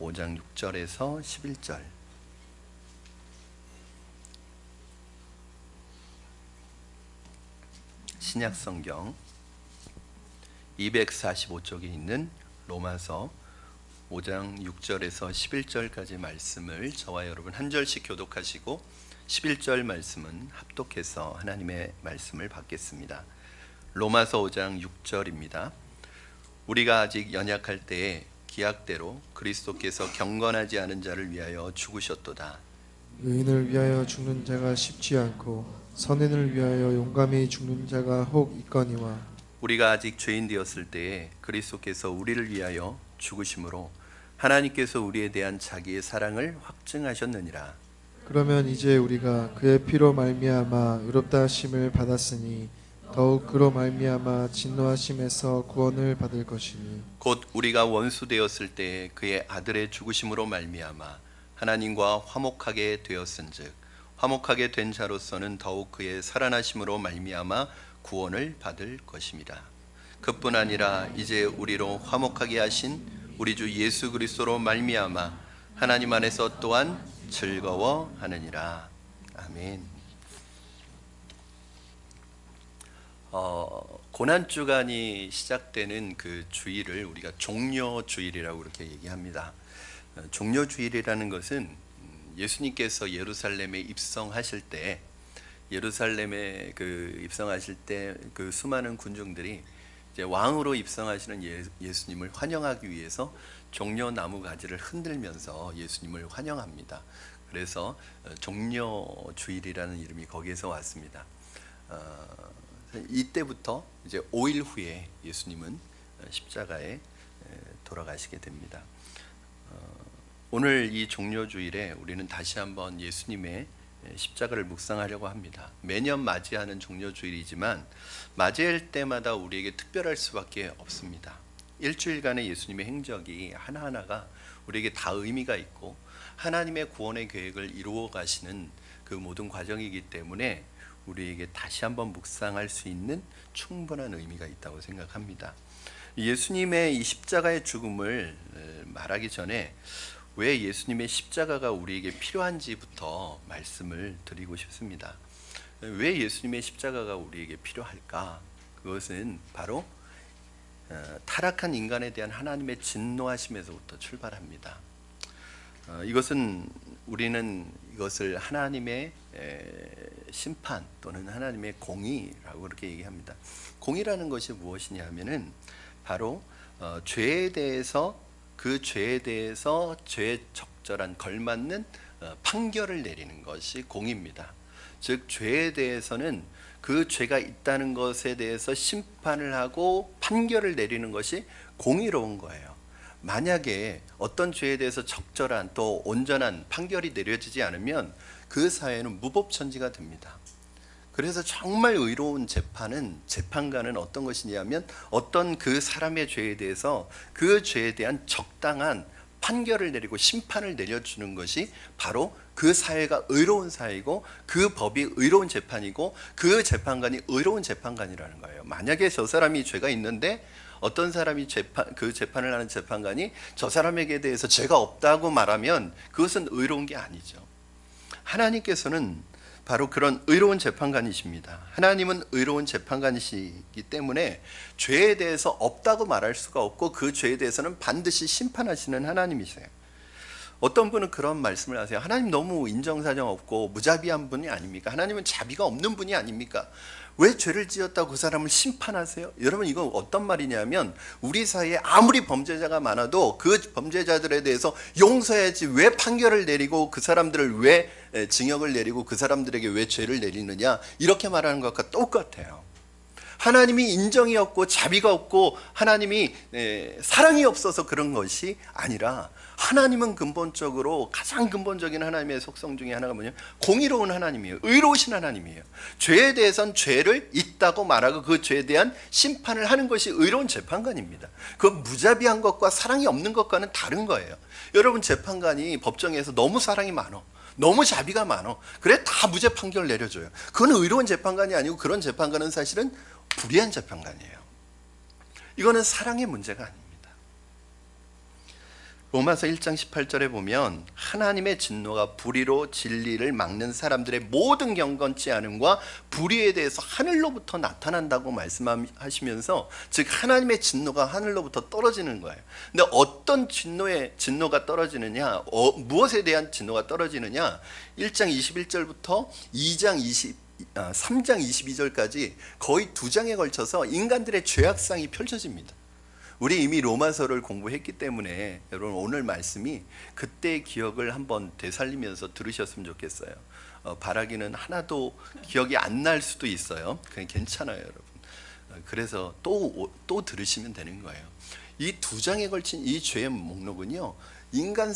5장 6절에서 11절. 신약성경 245쪽에 있는 로마서 5장 6절에서 11절까지 말씀을 저와 여러분 한 절씩 교독하시고 11절 말씀은 합독해서 하나님의 말씀을 받겠습니다. 로마서 5장 6절입니다. 우리가 아직 연약할 때에 기약대로 그리스도께서 경건하지 않은 자를 위하여 죽으셨도다. 의인을 위하여 죽는 자가 쉽지 않고 선인을 위하여 용감히 죽는 자가 혹 있거니와 우리가 아직 죄인 되었을 때에 그리스도께서 우리를 위하여 죽으심으로 하나님께서 우리에 대한 자기의 사랑을 확증하셨느니라. 그러면 이제 우리가 그의 피로 말미암아 의롭다 하심을 받았으니 더욱 그로 말미암아 진노하심에서 구원을 받을 것이니 곧 우리가 원수 되었을 때에 그의 아들의 죽으심으로 말미암아 하나님과 화목하게 되었은즉 화목하게 된 자로서는 더욱 그의 살아나심으로 말미암아 구원을 받을 것입니다. 그뿐 아니라 이제 우리로 화목하게 하신 우리 주 예수 그리스도로 말미암아 하나님 안에서 또한 즐거워하느니라. 아멘. 고난주간이 시작되는 그 주일을 우리가 종려주일이라고 그렇게 얘기합니다. 종려주일이라는 것은 예수님께서 예루살렘에 입성하실 때 예루살렘에 입성하실 때 그 수많은 군중들이 이제 왕으로 입성하시는 예수님을 환영하기 위해서 종려나무 가지를 흔들면서 예수님을 환영합니다. 그래서 종려주일이라는 이름이 거기에서 왔습니다. 이때부터 이제 5일 후에 예수님은 십자가에 돌아가시게 됩니다. 오늘 이 종려주일에 우리는 다시 한번 예수님의 십자가를 묵상하려고 합니다. 매년 맞이하는 종려주일이지만 맞이할 때마다 우리에게 특별할 수밖에 없습니다. 일주일간의 예수님의 행적이 하나하나가 우리에게 다 의미가 있고 하나님의 구원의 계획을 이루어 가시는 그 모든 과정이기 때문에 우리에게 다시 한번 묵상할 수 있는 충분한 의미가 있다고 생각합니다. 예수님의 이 십자가의 죽음을 말하기 전에 왜 예수님의 십자가가 우리에게 필요한지부터 말씀을 드리고 싶습니다. 왜 예수님의 십자가가 우리에게 필요할까? 그것은 바로 타락한 인간에 대한 하나님의 진노하심에서부터 출발합니다. 우리는 이것을 하나님의 심판 또는 하나님의 공의라고 그렇게 얘기합니다. 공의라는 것이 무엇이냐 하면은 바로 죄에 대해서 그 죄에 대해서 죄에 적절한 걸맞는 판결을 내리는 것이 공의입니다. 즉 죄에 대해서는 그 죄가 있다는 것에 대해서 심판을 하고 판결을 내리는 것이 공의로운 거예요. 만약에 어떤 죄에 대해서 적절한 또 온전한 판결이 내려지지 않으면 그 사회는 무법천지가 됩니다. 그래서 정말 의로운 재판관은 어떤 것이냐면 어떤 그 사람의 죄에 대해서 그 죄에 대한 적당한 판결을 내리고 심판을 내려주는 것이 바로 그 사회가 의로운 사회이고 그 법이 의로운 재판이고 그 재판관이 의로운 재판관이라는 거예요. 만약에 저 사람이 죄가 있는데 어떤 사람이 그 재판을 하는 재판관이 저 사람에게 대해서 죄가 없다고 말하면 그것은 의로운 게 아니죠. 하나님께서는 바로 그런 의로운 재판관이십니다. 하나님은 의로운 재판관이시기 때문에 죄에 대해서 없다고 말할 수가 없고 그 죄에 대해서는 반드시 심판하시는 하나님이세요. 어떤 분은 그런 말씀을 하세요. 하나님 너무 인정사정 없고 무자비한 분이 아닙니까? 하나님은 자비가 없는 분이 아닙니까? 왜 죄를 지었다고 그 사람을 심판하세요? 여러분, 이건 어떤 말이냐면 우리 사이에 아무리 범죄자가 많아도 그 범죄자들에 대해서 용서해야지 왜 판결을 내리고 그 사람들을 왜 징역을 내리고 그 사람들에게 왜 죄를 내리느냐, 이렇게 말하는 것과 똑같아요. 하나님이 인정이 없고 자비가 없고 하나님이 사랑이 없어서 그런 것이 아니라 하나님은 근본적으로 가장 근본적인 하나님의 속성 중에 하나가 뭐냐면 공의로운 하나님이에요. 의로우신 하나님이에요. 죄에 대해서는 죄를 있다고 말하고 그 죄에 대한 심판을 하는 것이 의로운 재판관입니다. 그 무자비한 것과 사랑이 없는 것과는 다른 거예요. 여러분, 재판관이 법정에서 너무 사랑이 많어, 너무 자비가 많어, 그래 다 무죄 판결 내려줘요. 그건 의로운 재판관이 아니고 그런 재판관은 사실은 불의한 재판관이에요. 이거는 사랑의 문제가 아닙니다. 로마서 1장 18절에 보면 하나님의 진노가 불의로 진리를 막는 사람들의 모든 경건치 않음과 불의에 대해서 하늘로부터 나타난다고 말씀하시면서, 즉 하나님의 진노가 하늘로부터 떨어지는 거예요. 근데 어떤 진노가 떨어지느냐, 무엇에 대한 진노가 떨어지느냐, 1장 21절부터 3장 22절까지 거의 2장에 걸쳐서 인간들의 죄악상이 펼쳐집니다. 우리 이미 로마서를 공부했기 때문에 여러분 오늘 말씀이 그때의 기억을 한번 되살리면서 들으셨으면 좋겠어요. 바라기는 하나도 기억이 안 날 수도 있어요. 그냥 괜찮아요, 여러분. 그래서 또 들으시면 되는 거예요. 이 2장에 걸친 이 죄의 목록은요, 인간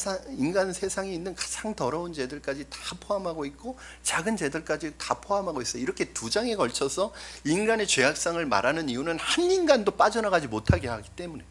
세상에 있는 가장 더러운 죄들까지 다 포함하고 있고 작은 죄들까지 다 포함하고 있어요. 이렇게 2장에 걸쳐서 인간의 죄악상을 말하는 이유는 한 인간도 빠져나가지 못하게 하기 때문에.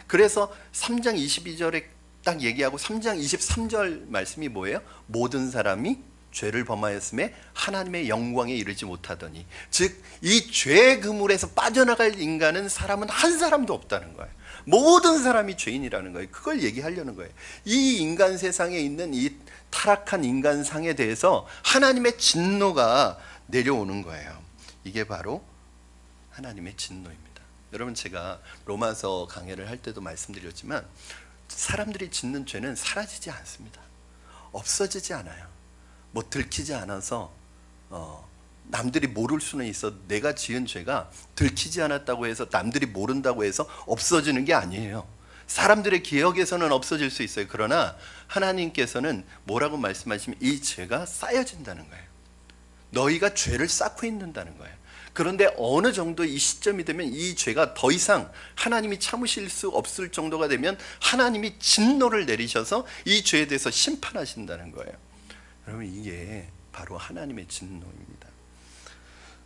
그래서 3장 22절에 딱 얘기하고 3장 23절 말씀이 뭐예요? 모든 사람이 죄를 범하였음에 하나님의 영광에 이르지 못하더니, 즉 이 죄의 그물에서 빠져나갈 인간은 사람은 한 사람도 없다는 거예요. 모든 사람이 죄인이라는 거예요. 그걸 얘기하려는 거예요. 이 인간 세상에 있는 이 타락한 인간상에 대해서 하나님의 진노가 내려오는 거예요. 이게 바로 하나님의 진노입니다. 여러분, 제가 로마서 강해를 할 때도 말씀드렸지만 사람들이 짓는 죄는 사라지지 않습니다. 없어지지 않아요. 뭐 들키지 않아서 남들이 모를 수는 있어. 내가 지은 죄가 들키지 않았다고 해서, 남들이 모른다고 해서 없어지는 게 아니에요. 사람들의 기억에서는 없어질 수 있어요. 그러나 하나님께서는 뭐라고 말씀하시면 이 죄가 쌓여진다는 거예요. 너희가 죄를 쌓고 있는다는 거예요. 그런데 어느 정도 이 시점이 되면 이 죄가 더 이상 하나님이 참으실 수 없을 정도가 되면 하나님이 진노를 내리셔서 이 죄에 대해서 심판하신다는 거예요. 여러분, 이게 바로 하나님의 진노입니다.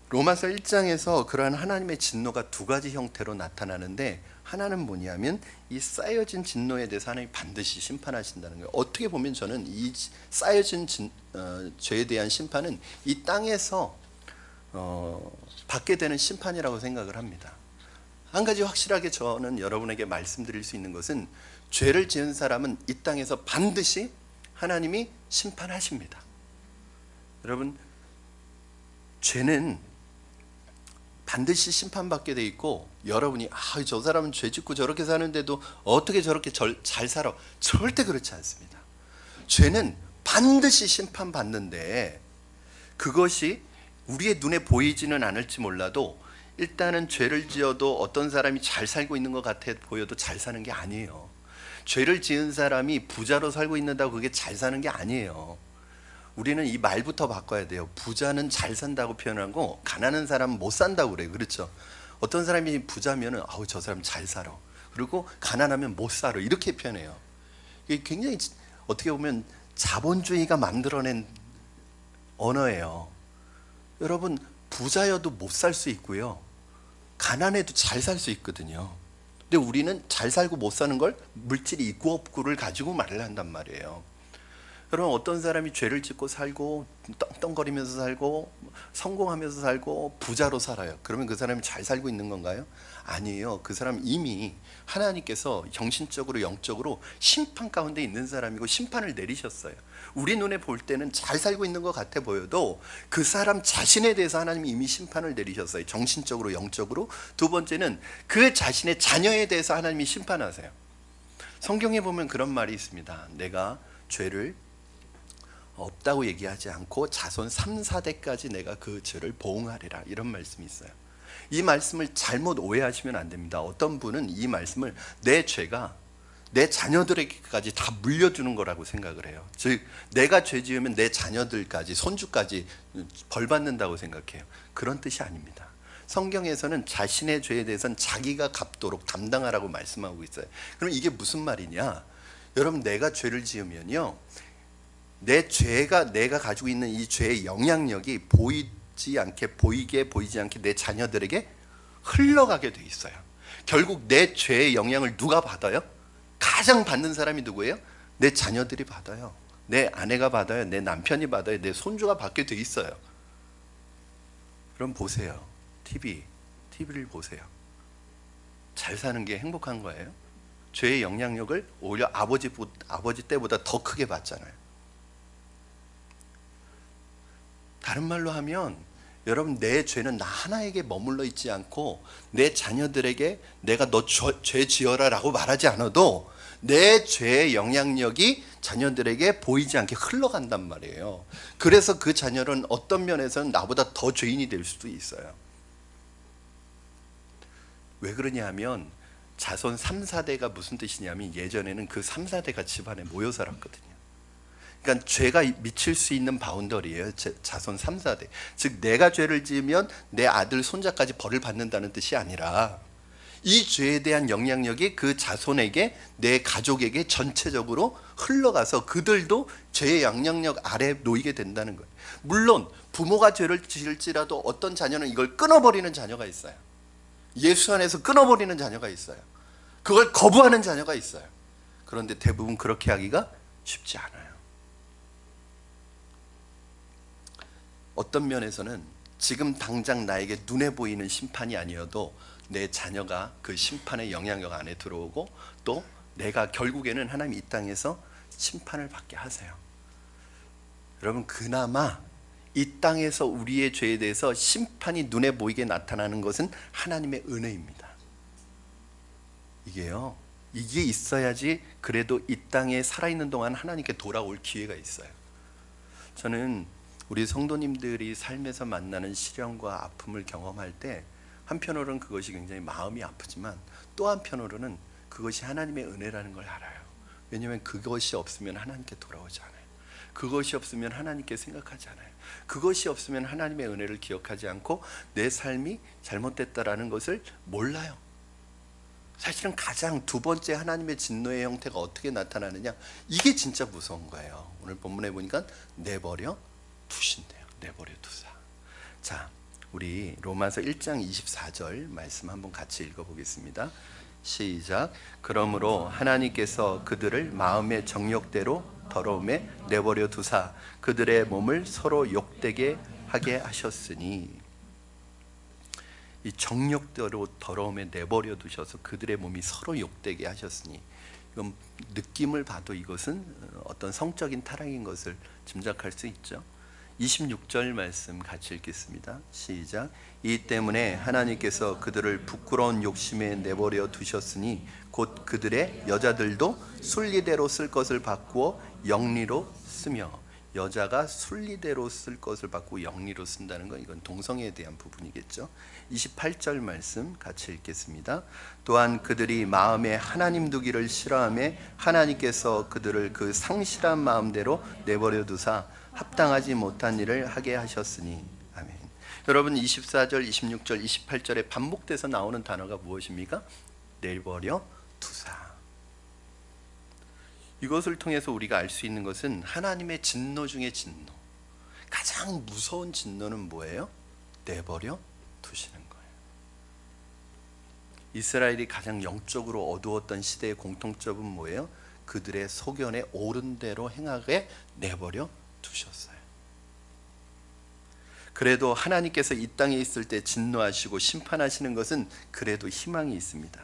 로마서 1장에서 그러한 하나님의 진노가 2가지 형태로 나타나는데, 하나는 뭐냐면 이 쌓여진 진노에 대해서 하나님이 반드시 심판하신다는 거예요. 어떻게 보면 저는 이 쌓여진 죄에 대한 심판은 이 땅에서 받게 되는 심판이라고 생각을 합니다. 한 가지 확실하게 저는 여러분에게 말씀드릴 수 있는 것은, 죄를 지은 사람은 이 땅에서 반드시 하나님이 심판하십니다. 여러분, 죄는 반드시 심판받게 돼 있고, 여러분이 저 사람은 죄 짓고 저렇게 사는데도 어떻게 저렇게 잘 살아, 절대 그렇지 않습니다. 죄는 반드시 심판받는데, 그것이 우리의 눈에 보이지는 않을지 몰라도 일단은 죄를 지어도 어떤 사람이 잘 살고 있는 것 같아 보여도 잘 사는 게 아니에요. 죄를 지은 사람이 부자로 살고 있는다고 그게 잘 사는 게 아니에요. 우리는 이 말부터 바꿔야 돼요. 부자는 잘 산다고 표현하고 가난한 사람은 못 산다고 그래요. 그렇죠? 어떤 사람이 부자면은 저 사람 잘 살아. 그리고 가난하면 못 살아. 이렇게 표현해요. 이게 굉장히 어떻게 보면 자본주의가 만들어낸 언어예요. 여러분, 부자여도 못 살 수 있고요, 가난해도 잘 살 수 있거든요. 근데 우리는 잘 살고 못 사는 걸 물질이 있고 없고를 가지고 말을 한단 말이에요. 여러분, 어떤 사람이 죄를 짓고 살고 떵떵거리면서 살고 성공하면서 살고 부자로 살아요. 그러면 그 사람이 잘 살고 있는 건가요? 아니에요. 그 사람 이미 하나님께서 정신적으로 영적으로 심판 가운데 있는 사람이고 심판을 내리셨어요. 우리 눈에 볼 때는 잘 살고 있는 것 같아 보여도 그 사람 자신에 대해서 하나님이 이미 심판을 내리셨어요. 정신적으로 영적으로. 2번째는 그 자신의 자녀에 대해서 하나님이 심판하세요. 성경에 보면 그런 말이 있습니다. 내가 죄를 없다고 얘기하지 않고 자손 3, 4대까지 내가 그 죄를 보응하리라, 이런 말씀이 있어요. 이 말씀을 잘못 오해하시면 안 됩니다. 어떤 분은 이 말씀을 내 죄가 내 자녀들에게까지 다 물려주는 거라고 생각을 해요. 즉 내가 죄 지으면 내 자녀들까지, 손주까지 벌 받는다고 생각해요. 그런 뜻이 아닙니다. 성경에서는 자신의 죄에 대해서는 자기가 갚도록 담당하라고 말씀하고 있어요. 그럼 이게 무슨 말이냐? 여러분, 내가 죄를 지으면요, 내 죄가, 내가 가지고 있는 이 죄의 영향력이 보이지 않게 내 자녀들에게 흘러가게 돼 있어요. 결국 내 죄의 영향을 누가 받아요? 가장 받는 사람이 누구예요? 내 자녀들이 받아요. 내 아내가 받아요. 내 남편이 받아요. 내 손주가 받게 돼 있어요. 그럼 보세요. TV를 보세요. 잘 사는 게 행복한 거예요? 죄의 영향력을 오히려 아버지 때보다 더 크게 받잖아요. 다른 말로 하면 여러분, 내 죄는 나 하나에게 머물러 있지 않고 내 자녀들에게 내가 너 죄 지어라 라고 말하지 않아도 내 죄의 영향력이 자녀들에게 보이지 않게 흘러간단 말이에요. 그래서 그 자녀는 어떤 면에서는 나보다 더 죄인이 될 수도 있어요. 왜 그러냐 하면 자손 3, 4대가 무슨 뜻이냐면 예전에는 그 3, 4대가 집안에 모여 살았거든요. 그러니까 죄가 미칠 수 있는 바운더리예요. 자손 3, 4대. 즉 내가 죄를 지으면 내 아들, 손자까지 벌을 받는다는 뜻이 아니라 이 죄에 대한 영향력이 그 자손에게, 내 가족에게 전체적으로 흘러가서 그들도 죄의 영향력 아래 놓이게 된다는 거예요. 물론 부모가 죄를 지을지라도 어떤 자녀는 이걸 끊어버리는 자녀가 있어요. 예수 안에서 끊어버리는 자녀가 있어요. 그걸 거부하는 자녀가 있어요. 그런데 대부분 그렇게 하기가 쉽지 않아요. 어떤 면에서는 지금 당장 나에게 눈에 보이는 심판이 아니어도 내 자녀가 그 심판의 영향력 안에 들어오고 또 내가 결국에는 하나님 이 땅에서 심판을 받게 하세요. 여러분, 그나마 이 땅에서 우리의 죄에 대해서 심판이 눈에 보이게 나타나는 것은 하나님의 은혜입니다. 이게 있어야지 그래도 이 땅에 살아있는 동안 하나님께 돌아올 기회가 있어요. 저는 우리 성도님들이 삶에서 만나는 시련과 아픔을 경험할 때 한편으로는 그것이 굉장히 마음이 아프지만 또 한편으로는 그것이 하나님의 은혜라는 걸 알아요. 왜냐하면 그것이 없으면 하나님께 돌아오지 않아요. 그것이 없으면 하나님께 생각하지 않아요. 그것이 없으면 하나님의 은혜를 기억하지 않고 내 삶이 잘못됐다라는 것을 몰라요. 사실은 가장 두 번째 하나님의 진노의 형태가 어떻게 나타나느냐, 이게 진짜 무서운 거예요. 오늘 본문에 보니까 내버려 두신대요. 내버려 두사. 자, 우리 로마서 1장 24절 말씀 한번 같이 읽어보겠습니다. 시작. 그러므로 하나님께서 그들을 마음의 정욕대로 더러움에 내버려 두사 그들의 몸을 서로 욕되게 하게 하셨으니, 이 정욕대로 더러움에 내버려 두셔서 그들의 몸이 서로 욕되게 하셨으니, 이건 느낌을 봐도 이것은 어떤 성적인 타락인 것을 짐작할 수 있죠. 26절 말씀 같이 읽겠습니다. 시작. 이 때문에 하나님께서 그들을 부끄러운 욕심에 내버려 두셨으니 곧 그들의 여자들도 순리대로 쓸 것을 바꾸어 영리로 쓰며, 여자가 순리대로 쓸 것을 바꾸고 영리로 쓴다는 건 이건 동성애에 대한 부분이겠죠. 28절 말씀 같이 읽겠습니다. 또한 그들이 마음에 하나님 두기를 싫어하며 하나님께서 그들을 그 상실한 마음대로 내버려 두사 합당하지 못한 일을 하게 하셨으니. 아멘. 여러분, 24절, 26절, 28절에 반복돼서 나오는 단어가 무엇입니까? 내버려 두사. 이것을 통해서 우리가 알 수 있는 것은 하나님의 진노 중에 진노, 가장 무서운 진노는 뭐예요? 내버려 두시는 거예요. 이스라엘이 가장 영적으로 어두웠던 시대의 공통점은 뭐예요? 그들의 소견에 옳은 대로 행하게 내버려 두셨어요. 그래도 하나님께서 이 땅에 있을 때 진노하시고 심판하시는 것은 그래도 희망이 있습니다.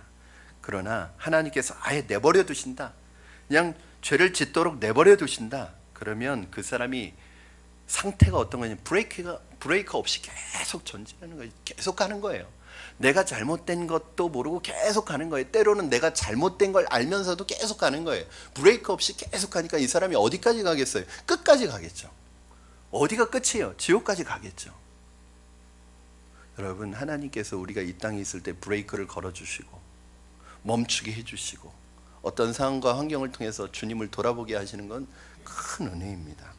그러나 하나님께서 아예 내버려 두신다, 그냥 죄를 짓도록 내버려 두신다, 그러면 그 사람이 상태가 어떤 거냐면 브레이크 없이 계속 전진하는 거예요. 계속 가는 거예요. 내가 잘못된 것도 모르고 계속 가는 거예요. 때로는 내가 잘못된 걸 알면서도 계속 가는 거예요. 브레이크 없이 계속 가니까 이 사람이 어디까지 가겠어요? 끝까지 가겠죠. 어디가 끝이에요? 지옥까지 가겠죠. 여러분, 하나님께서 우리가 이 땅에 있을 때 브레이크를 걸어주시고 멈추게 해주시고 어떤 상황과 환경을 통해서 주님을 돌아보게 하시는 건 큰 은혜입니다.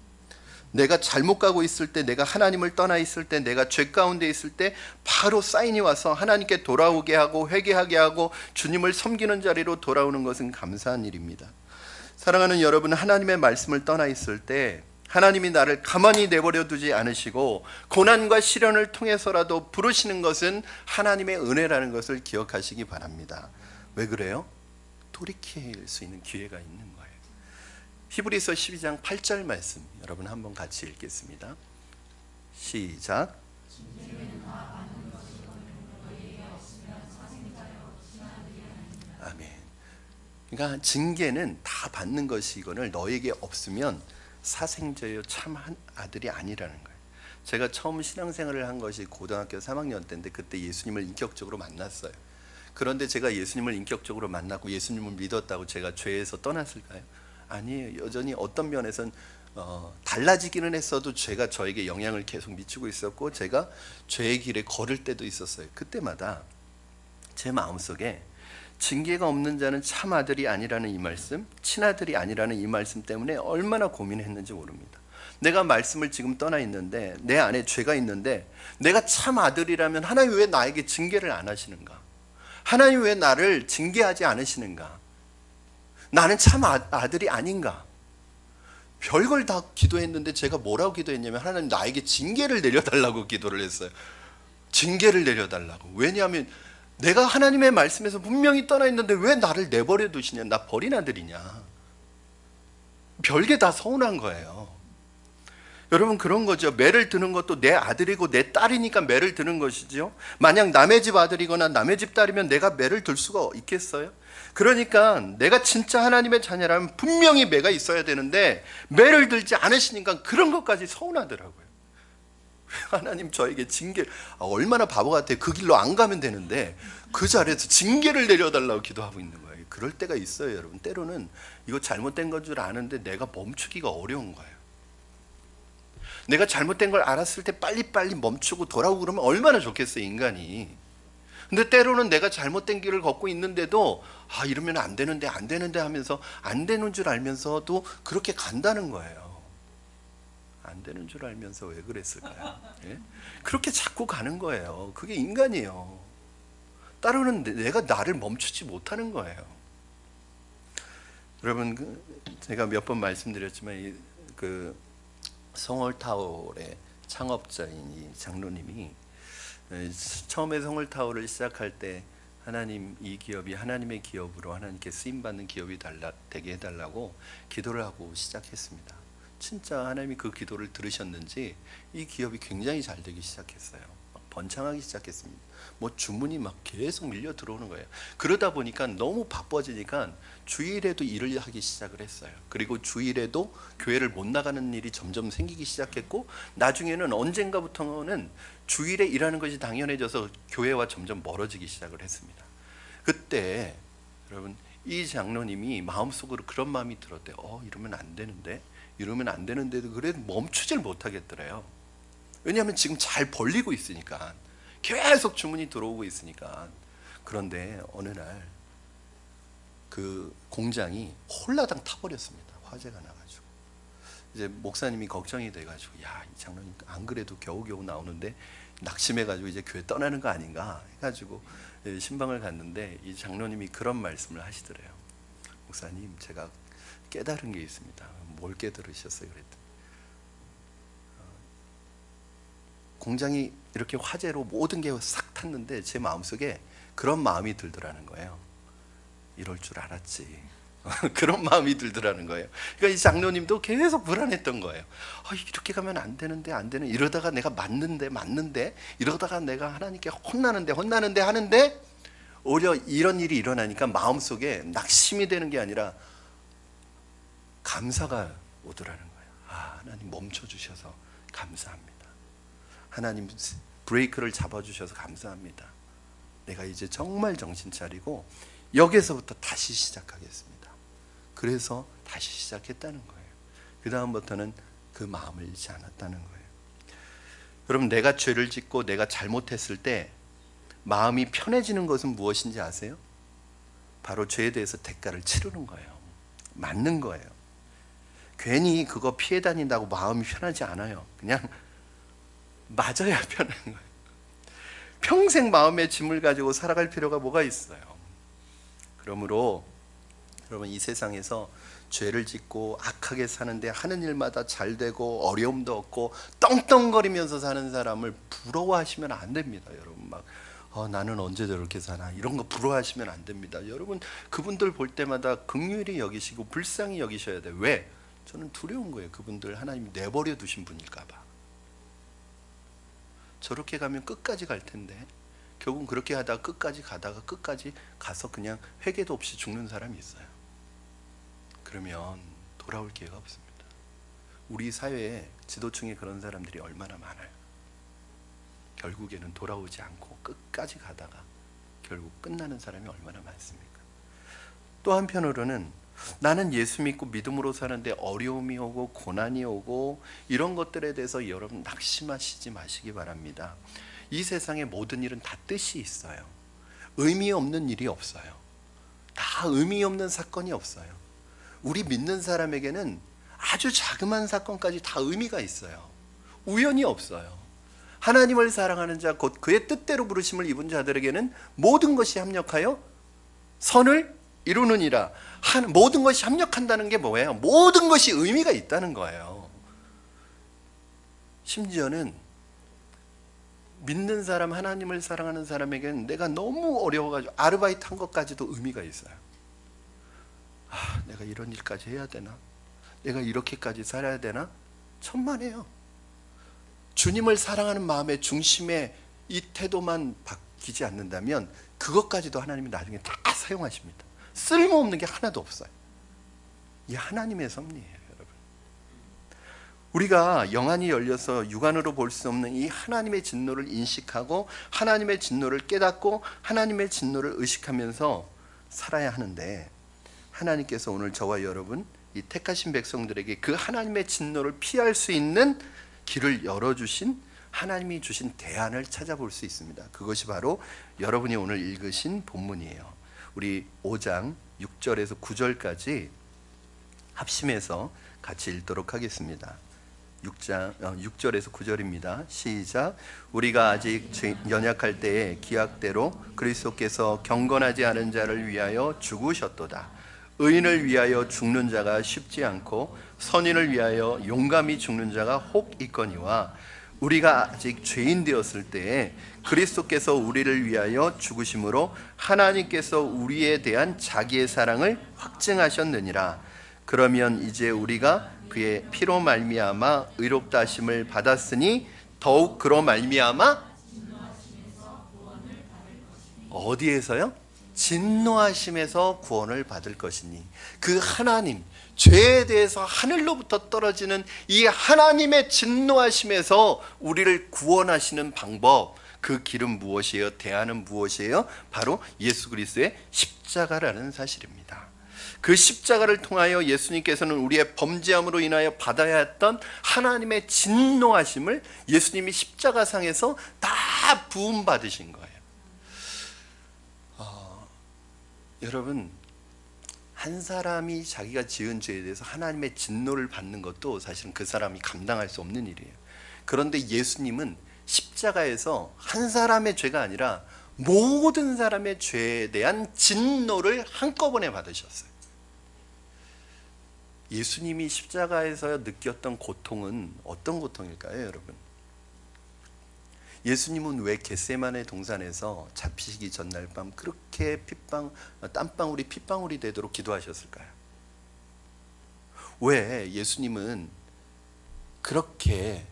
내가 잘못 가고 있을 때, 내가 하나님을 떠나 있을 때, 내가 죄 가운데 있을 때 바로 사인이 와서 하나님께 돌아오게 하고 회개하게 하고 주님을 섬기는 자리로 돌아오는 것은 감사한 일입니다. 사랑하는 여러분, 하나님의 말씀을 떠나 있을 때 하나님이 나를 가만히 내버려 두지 않으시고 고난과 시련을 통해서라도 부르시는 것은 하나님의 은혜라는 것을 기억하시기 바랍니다. 왜 그래요? 돌이킬 수 있는 기회가 있는 거예요. 히브리서 12장 8절 말씀 여러분 한번 같이 읽겠습니다. 시작. 아멘. 그러니까 징계는 다 받는 것이거늘 너에게 없으면 사생자여 참 한 아들이 아니라는 거예요. 제가 처음 신앙생활을 한 것이 고등학교 3학년 때인데 그때 예수님을 인격적으로 만났어요. 그런데 제가 예수님을 인격적으로 만났고 예수님을 믿었다고 제가 죄에서 떠났을까요? 아니에요. 여전히 어떤 면에선 달라지기는 했어도 죄가 저에게 영향을 계속 미치고 있었고 제가 죄의 길에 걸을 때도 있었어요. 그때마다 제 마음속에 징계가 없는 자는 참 아들이 아니라는 이 말씀, 친아들이 아니라는 이 말씀 때문에 얼마나 고민했는지 모릅니다. 내가 말씀을 지금 떠나 있는데 내 안에 죄가 있는데 내가 참 아들이라면 하나님 왜 나에게 징계를 안 하시는가? 하나님 왜 나를 징계하지 않으시는가? 나는 참 아들이 아닌가? 별걸 다 기도했는데 제가 뭐라고 기도했냐면 하나님 나에게 징계를 내려달라고 기도를 했어요. 징계를 내려달라고. 왜냐하면 내가 하나님의 말씀에서 분명히 떠나 있는데 왜 나를 내버려 두시냐? 나 버린 아들이냐? 별게 다 서운한 거예요. 여러분 그런 거죠. 매를 드는 것도 내 아들이고 내 딸이니까 매를 드는 것이죠. 만약 남의 집 아들이거나 남의 집 딸이면 내가 매를 들 수가 있겠어요? 그러니까 내가 진짜 하나님의 자녀라면 분명히 매가 있어야 되는데 매를 들지 않으시니까 그런 것까지 서운하더라고요. 하나님 저에게 징계, 얼마나 바보 같아요. 그 길로 안 가면 되는데 그 자리에서 징계를 내려달라고 기도하고 있는 거예요. 그럴 때가 있어요. 여러분 때로는 이거 잘못된 건 줄 아는데 내가 멈추기가 어려운 거예요. 내가 잘못된 걸 알았을 때 빨리빨리 멈추고 돌아오고 그러면 얼마나 좋겠어요, 인간이. 근데 때로는 내가 잘못된 길을 걷고 있는데도 이러면 안 되는데 하면서 안 되는 줄 알면서도 그렇게 간다는 거예요. 안 되는 줄 알면서 왜 그랬을까요? 예? 그렇게 자꾸 가는 거예요. 그게 인간이에요. 때로는 내가 나를 멈추지 못하는 거예요. 여러분 제가 몇 번 말씀드렸지만 그 성월타월의 창업자인 이 장로님이 처음에 성월타월을 시작할 때 하나님 이 기업이 하나님의 기업으로 하나님께 쓰임받는 기업이 되게 해달라고 기도를 하고 시작했습니다. 진짜 하나님이 그 기도를 들으셨는지 이 기업이 굉장히 잘 되기 시작했어요. 번창하기 시작했습니다. 뭐 주문이 막 계속 밀려 들어오는 거예요. 그러다 보니까 너무 바빠지니까 주일에도 일을 하기 시작을 했어요. 그리고 주일에도 교회를 못 나가는 일이 점점 생기기 시작했고 나중에는 언젠가부터는 주일에 일하는 것이 당연해져서 교회와 점점 멀어지기 시작을 했습니다. 그때 여러분 이 장로님이 마음속으로 그런 마음이 들었대요. 이러면 안 되는데도 그래도 멈추질 못하겠더래요. 왜냐하면 지금 잘 벌리고 있으니까 계속 주문이 들어오고 있으니까. 그런데 어느 날 그 공장이 홀라당 타버렸습니다. 화재가 나가지고 이제 목사님이 걱정이 돼가지고 이 장로님 안 그래도 겨우겨우 나오는데 낙심해가지고 이제 교회 떠나는 거 아닌가 해가지고 신방을 갔는데 이 장로님이 그런 말씀을 하시더래요. 목사님 제가 깨달은 게 있습니다. 뭘 깨달으셨어요? 그랬더니 공장이 이렇게 화재로 모든 게 싹 탔는데 제 마음속에 그런 마음이 들더라는 거예요. 이럴 줄 알았지. 그런 마음이 들더라는 거예요. 그러니까 이 장로님도 계속 불안했던 거예요. 이렇게 가면 안 되는데 이러다가 내가 맞는데 이러다가 내가 하나님께 혼나는데 하는데 오히려 이런 일이 일어나니까 마음속에 낙심이 되는 게 아니라 감사가 오더라는 거예요. 하나님 멈춰주셔서 감사합니다. 하나님 브레이크를 잡아주셔서 감사합니다. 내가 이제 정말 정신 차리고 여기서부터 다시 시작하겠습니다. 그래서 다시 시작했다는 거예요. 그 다음부터는 그 마음을 잃지 않았다는 거예요. 여러분 내가 죄를 짓고 내가 잘못했을 때 마음이 편해지는 것은 무엇인지 아세요? 바로 죄에 대해서 대가를 치르는 거예요. 맞는 거예요. 괜히 그거 피해 다닌다고 마음이 편하지 않아요. 그냥 맞아야 편한 거예요. 평생 마음의 짐을 가지고 살아갈 필요가 뭐가 있어요? 그러므로 여러분 이 세상에서 죄를 짓고 악하게 사는데 하는 일마다 잘 되고 어려움도 없고 떵떵거리면서 사는 사람을 부러워하시면 안 됩니다. 여러분 막 나는 언제 저렇게 사나 이런 거 부러워하시면 안 됩니다. 여러분 그분들 볼 때마다 긍휼히 여기시고 불쌍히 여기셔야 돼요. 왜? 저는 두려운 거예요. 그분들 하나님이 내버려 두신 분일까 봐. 저렇게 가면 끝까지 갈 텐데 결국은 그렇게 하다가 끝까지 가서 그냥 회개도 없이 죽는 사람이 있어요. 그러면 돌아올 기회가 없습니다. 우리 사회에 지도층에 그런 사람들이 얼마나 많아요. 결국에는 돌아오지 않고 끝까지 가다가 결국 끝나는 사람이 얼마나 많습니까? 또 한편으로는 나는 예수 믿고 믿음으로 사는데 어려움이 오고 고난이 오고 이런 것들에 대해서 여러분 낙심하시지 마시기 바랍니다. 이 세상의 모든 일은 다 뜻이 있어요. 의미 없는 일이 없어요. 다 의미 없는 사건이 없어요. 우리 믿는 사람에게는 아주 자그마한 사건까지 다 의미가 있어요. 우연이 없어요. 하나님을 사랑하는 자 곧 그의 뜻대로 부르심을 입은 자들에게는 모든 것이 합력하여 선을 이루느니라. 모든 것이 합력한다는 게 뭐예요? 모든 것이 의미가 있다는 거예요. 심지어는 믿는 사람, 하나님을 사랑하는 사람에게는 내가 너무 어려워가지고 아르바이트 한 것까지도 의미가 있어요. 내가 이런 일까지 해야 되나? 내가 이렇게까지 살아야 되나? 천만에요. 주님을 사랑하는 마음의 중심에 이 태도만 바뀌지 않는다면 그것까지도 하나님이 나중에 다 사용하십니다. 쓸모없는 게 하나도 없어요. 이 하나님의 섭리예요, 여러분. 우리가 영안이 열려서 육안으로 볼 수 없는 이 하나님의 진노를 인식하고 하나님의 진노를 깨닫고 하나님의 진노를 의식하면서 살아야 하는데, 하나님께서 오늘 저와 여러분 이 택하신 백성들에게 그 하나님의 진노를 피할 수 있는 길을 열어주신 하나님이 주신 대안을 찾아볼 수 있습니다. 그것이 바로 여러분이 오늘 읽으신 본문이에요. 우리 5장 6절에서 9절까지 합심해서 같이 읽도록 하겠습니다. 6절에서 9절입니다. 시작. 우리가 아직 연약할 때에 기약대로 그리스도께서 경건하지 않은 자를 위하여 죽으셨도다. 의인을 위하여 죽는 자가 쉽지 않고 선인을 위하여 용감히 죽는 자가 혹 있거니와 우리가 아직 죄인 되었을 때에 그리스도께서 우리를 위하여 죽으심으로 하나님께서 우리에 대한 자기의 사랑을 확증하셨느니라. 그러면 이제 우리가 그의 피로 말미암아 의롭다 하심을 받았으니 더욱 그로 말미암아 어디에서요? 진노하심에서 구원을 받을 것이니, 그 하나님, 죄에 대해서 하늘로부터 떨어지는 이 하나님의 진노하심에서 우리를 구원하시는 방법, 그 길은 무엇이에요? 대안은 무엇이에요? 바로 예수 그리스도의 십자가라는 사실입니다. 그 십자가를 통하여 예수님께서는 우리의 범죄함으로 인하여 받아야 했던 하나님의 진노하심을 예수님이 십자가상에서 다 부음받으신 거예요. 여러분, 한 사람이 자기가 지은 죄에 대해서 하나님의 진노를 받는 것도 사실은 그 사람이 감당할 수 없는 일이에요. 그런데 예수님은 십자가에서 한 사람의 죄가 아니라 모든 사람의 죄에 대한 진노를 한꺼번에 받으셨어요. 예수님이 십자가에서 느꼈던 고통은 어떤 고통일까요, 여러분? 예수님은 왜 겟세마네 동산에서 잡히시기 전날 밤 그렇게 땀방울이 핏방울이 되도록 기도하셨을까요? 왜 예수님은 그렇게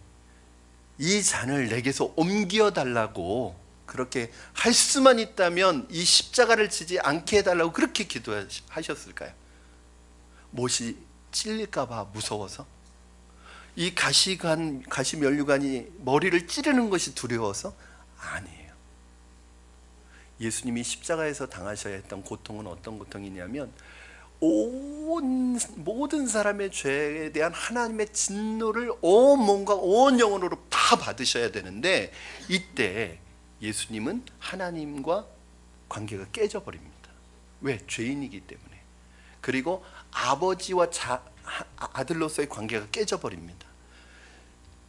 이 잔을 내게서 옮겨달라고, 그렇게 할 수만 있다면 이 십자가를 지지 않게 해달라고 그렇게 기도하셨을까요? 못이 찔릴까 봐 무서워서? 이 가시면류관이 머리를 찌르는 것이 두려워서? 아니에요. 예수님이 십자가에서 당하셔야 했던 고통은 어떤 고통이냐면 모든 사람의 죄에 대한 하나님의 진노를 온 몸과 온 영혼으로 다 받으셔야 되는데, 이때 예수님은 하나님과 관계가 깨져버립니다. 왜? 죄인이기 때문에. 그리고 아버지와 아들로서의 관계가 깨져버립니다.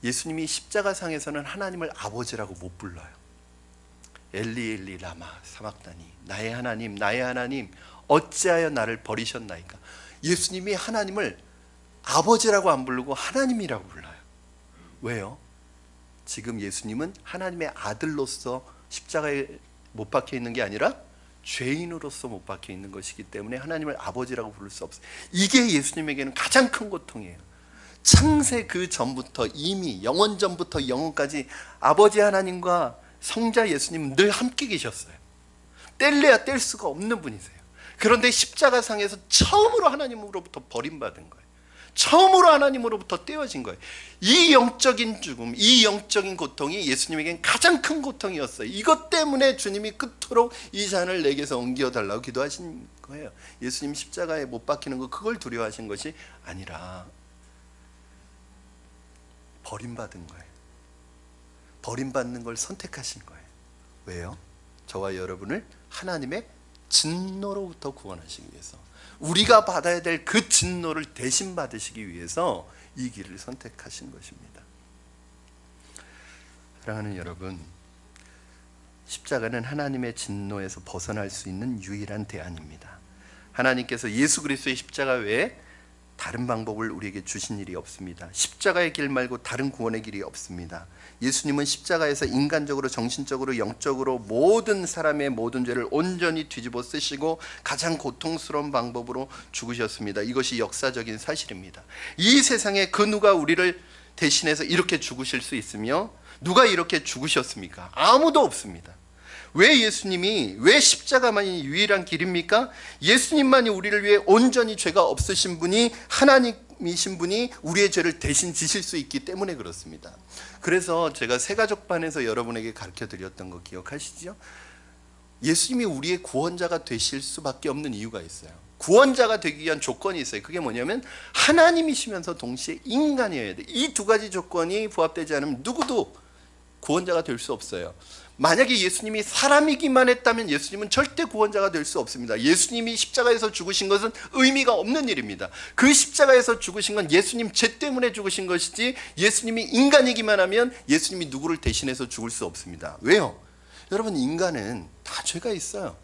예수님이 십자가상에서는 하나님을 아버지라고 못 불러요. 엘리 엘리 라마 사막다니, 나의 하나님 어찌하여 나를 버리셨나이까. 예수님이 하나님을 아버지라고 안 부르고 하나님이라고 불러요. 왜요? 지금 예수님은 하나님의 아들로서 십자가에 못 박혀 있는 게 아니라 죄인으로서 못 박혀 있는 것이기 때문에 하나님을 아버지라고 부를 수 없어요. 이게 예수님에게는 가장 큰 고통이에요. 창세 그 전부터, 이미 영원 전부터 영원까지 아버지 하나님과 성자 예수님은 늘 함께 계셨어요. 뗄래야 뗄 수가 없는 분이세요. 그런데 십자가상에서 처음으로 하나님으로부터 버림받은 거예요. 처음으로 하나님으로부터 떼어진 거예요. 이 영적인 죽음, 이 영적인 고통이 예수님에겐 가장 큰 고통이었어요. 이것 때문에 주님이 그토록 이 잔을 내게서 옮겨달라고 기도하신 거예요. 예수님 십자가에 못 박히는 거, 그걸 두려워하신 것이 아니라 버림받은 거예요. 버림받는 걸 선택하신 거예요. 왜요? 저와 여러분을 하나님의 진노로부터 구원하시기 위해서, 우리가 받아야 될 그 진노를 대신 받으시기 위해서 이 길을 선택하신 것입니다. 사랑하는 여러분, 십자가는 하나님의 진노에서 벗어날 수 있는 유일한 대안입니다. 하나님께서 예수 그리스도의 십자가 외에 다른 방법을 우리에게 주신 일이 없습니다. 십자가의 길 말고 다른 구원의 길이 없습니다. 예수님은 십자가에서 인간적으로, 정신적으로, 영적으로 모든 사람의 모든 죄를 온전히 뒤집어 쓰시고 가장 고통스러운 방법으로 죽으셨습니다. 이것이 역사적인 사실입니다. 이 세상에 그 누가 우리를 대신해서 이렇게 죽으실 수 있으며, 누가 이렇게 죽으셨습니까? 아무도 없습니다. 왜 십자가만이 유일한 길입니까? 예수님만이 우리를 위해 온전히 죄가 없으신 분이, 하나님이신 분이 우리의 죄를 대신 지실 수 있기 때문에 그렇습니다. 그래서 제가 새가족반에서 여러분에게 가르쳐 드렸던 거 기억하시죠? 예수님이 우리의 구원자가 되실 수밖에 없는 이유가 있어요. 구원자가 되기 위한 조건이 있어요. 그게 뭐냐면 하나님이시면서 동시에 인간이어야 돼요. 이 두 가지 조건이 부합되지 않으면 누구도 구원자가 될 수 없어요. 만약에 예수님이 사람이기만 했다면 예수님은 절대 구원자가 될 수 없습니다. 예수님이 십자가에서 죽으신 것은 의미가 없는 일입니다. 그 십자가에서 죽으신 건 예수님 죄 때문에 죽으신 것이지, 예수님이 인간이기만 하면 예수님이 누구를 대신해서 죽을 수 없습니다. 왜요? 여러분, 인간은 다 죄가 있어요.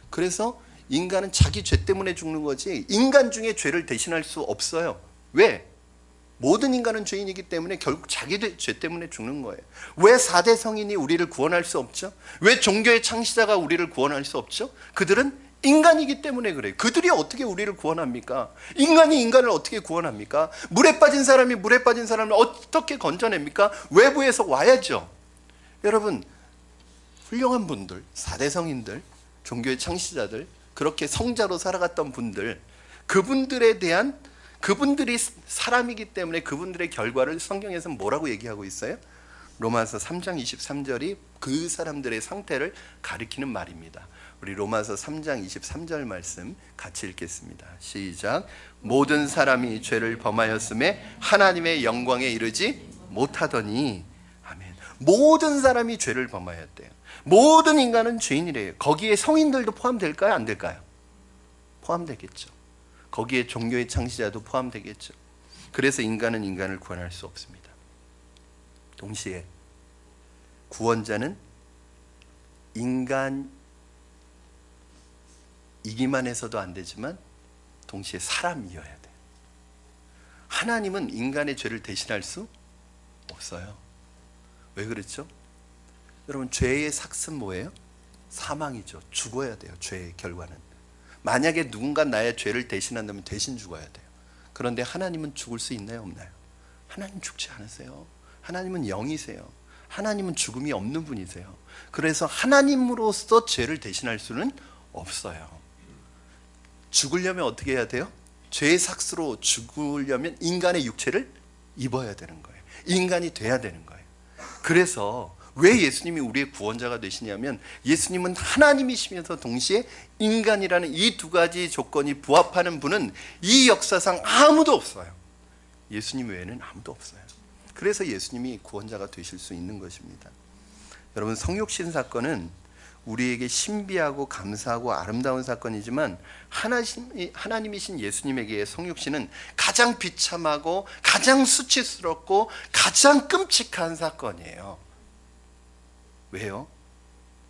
그래서 인간은 자기 죄 때문에 죽는 거지 인간 중에 죄를 대신할 수 없어요. 왜? 모든 인간은 죄인이기 때문에 결국 자기 죄 때문에 죽는 거예요. 왜 4대 성인이 우리를 구원할 수 없죠? 왜 종교의 창시자가 우리를 구원할 수 없죠? 그들은 인간이기 때문에 그래요. 그들이 어떻게 우리를 구원합니까? 인간이 인간을 어떻게 구원합니까? 물에 빠진 사람이 물에 빠진 사람을 어떻게 건져냅니까? 외부에서 와야죠. 여러분, 훌륭한 분들, 4대 성인들, 종교의 창시자들, 그렇게 성자로 살아갔던 분들, 그분들이 사람이기 때문에 그분들의 결과를 성경에서 뭐라고 얘기하고 있어요? 로마서 3장 23절이 그 사람들의 상태를 가리키는 말입니다. 우리 로마서 3장 23절 말씀 같이 읽겠습니다. 시작. 모든 사람이 죄를 범하였음에 하나님의 영광에 이르지 못하더니. 아멘. 모든 사람이 죄를 범하였대요. 모든 인간은 죄인이래요. 거기에 성인들도 포함될까요? 안 될까요? 포함되겠죠. 거기에 종교의 창시자도 포함되겠죠. 그래서 인간은 인간을 구원할 수 없습니다. 동시에 구원자는 인간이기만 해서도 안 되지만 동시에 사람이어야 돼요. 하나님은 인간의 죄를 대신할 수 없어요. 왜 그렇죠? 여러분, 죄의 삭은 뭐예요? 사망이죠. 죽어야 돼요. 죄의 결과는. 만약에 누군가 나의 죄를 대신한다면 대신 죽어야 돼요. 그런데 하나님은 죽을 수 있나요? 없나요? 하나님 죽지 않으세요. 하나님은 영이세요. 하나님은 죽음이 없는 분이세요. 그래서 하나님으로서 죄를 대신할 수는 없어요. 죽으려면 어떻게 해야 돼요? 죄의 삭스로 죽으려면 인간의 육체를 입어야 되는 거예요. 인간이 돼야 되는 거예요. 그래서 왜 예수님이 우리의 구원자가 되시냐면, 예수님은 하나님이시면서 동시에 인간이라는 이 두 가지 조건이 부합하는 분은 이 역사상 아무도 없어요. 예수님 외에는 아무도 없어요. 그래서 예수님이 구원자가 되실 수 있는 것입니다. 여러분, 성육신 사건은 우리에게 신비하고 감사하고 아름다운 사건이지만, 하나님이신 예수님에게 성육신은 가장 비참하고 가장 수치스럽고 가장 끔찍한 사건이에요. 왜요?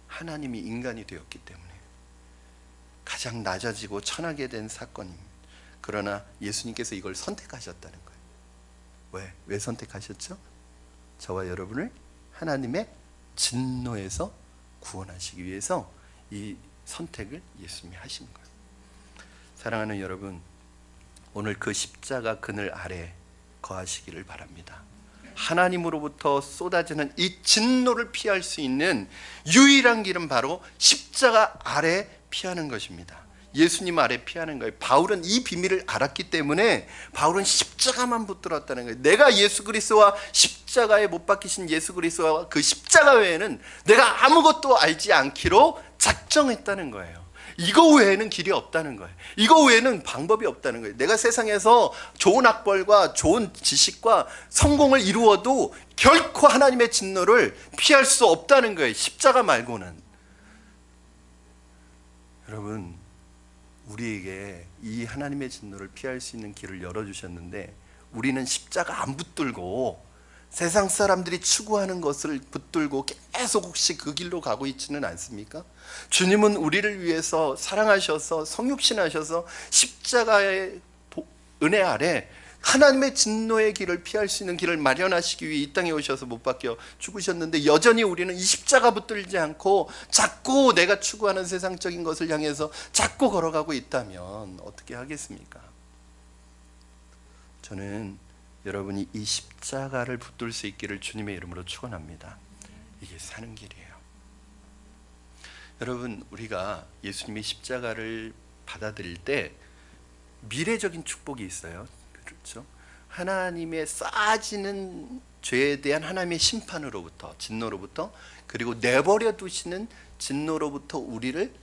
하나님이 인간이 되었기 때문에 가장 낮아지고 천하게 된 사건입니다. 그러나 예수님께서 이걸 선택하셨다는 거예요. 왜 선택하셨죠? 저와 여러분을 하나님의 진노에서 구원하시기 위해서 이 선택을 예수님이 하신 거예요. 사랑하는 여러분, 오늘 그 십자가 그늘 아래 거하시기를 바랍니다. 하나님으로부터 쏟아지는 이 진노를 피할 수 있는 유일한 길은 바로 십자가 아래 피하는 것입니다. 예수님 아래 피하는 거예요. 바울은 이 비밀을 알았기 때문에 바울은 십자가만 붙들었다는 거예요. 내가 예수 그리스도와 십자가에 못 박히신 예수 그리스도와 그 십자가 외에는 내가 아무것도 알지 않기로 작정했다는 거예요. 이거 외에는 길이 없다는 거예요. 이거 외에는 방법이 없다는 거예요. 내가 세상에서 좋은 학벌과 좋은 지식과 성공을 이루어도 결코 하나님의 진노를 피할 수 없다는 거예요. 십자가 말고는. 여러분, 우리에게 이 하나님의 진노를 피할 수 있는 길을 열어주셨는데 우리는 십자가 안 붙들고 세상 사람들이 추구하는 것을 붙들고 계속 혹시 그 길로 가고 있지는 않습니까? 주님은 우리를 위해서 사랑하셔서 성육신하셔서 십자가의 은혜 아래 하나님의 진노의 길을 피할 수 있는 길을 마련하시기 위해 이 땅에 오셔서 못 박혀 죽으셨는데 여전히 우리는 이 십자가 붙들지 않고 자꾸 내가 추구하는 세상적인 것을 향해서 자꾸 걸어가고 있다면 어떻게 하겠습니까? 저는 여러분이 이 십자가를 붙들 수 있기를 주님의 이름으로 축원합니다. 이게 사는 길이에요. 여러분, 우리가 예수님의 십자가를 받아들일 때 미래적인 축복이 있어요. 그렇죠? 하나님의 쌓아지는 죄에 대한 하나님의 심판으로부터, 진노로부터, 그리고 내버려 두시는 진노로부터 우리를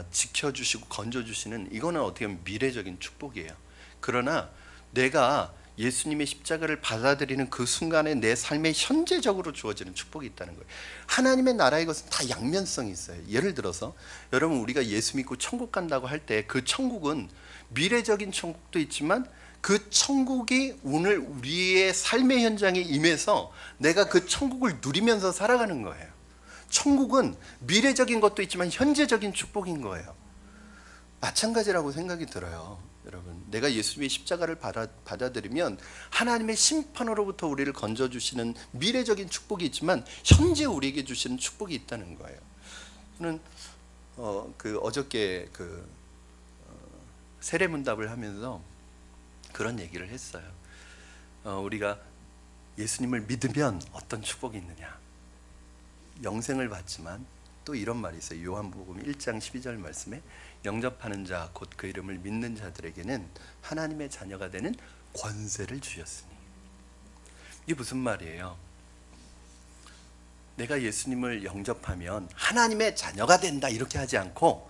지켜주시고 건져주시는, 이거는 어떻게 보면 미래적인 축복이에요. 그러나 내가 예수님의 십자가를 받아들이는 그 순간에 내 삶에 현재적으로 주어지는 축복이 있다는 거예요. 하나님의 나라의 것은 다 양면성이 있어요. 예를 들어서 여러분, 우리가 예수 믿고 천국 간다고 할 때 그 천국은 미래적인 천국도 있지만 그 천국이 오늘 우리의 삶의 현장에 임해서 내가 그 천국을 누리면서 살아가는 거예요. 천국은 미래적인 것도 있지만 현재적인 축복인 거예요. 마찬가지라고 생각이 들어요. 여러분, 내가 예수님의 십자가를 받아들이면 하나님의 심판으로부터 우리를 건져주시는 미래적인 축복이 있지만 현재 우리에게 주시는 축복이 있다는 거예요. 저는 어저께 세례문답을 하면서 그런 얘기를 했어요. 우리가 예수님을 믿으면 어떤 축복이 있느냐, 영생을 받지만 또 이런 말이 있어요. 요한복음 1장 12절 말씀에 영접하는 자 곧 그 이름을 믿는 자들에게는 하나님의 자녀가 되는 권세를 주셨으니. 이게 무슨 말이에요? 내가 예수님을 영접하면 하나님의 자녀가 된다 이렇게 하지 않고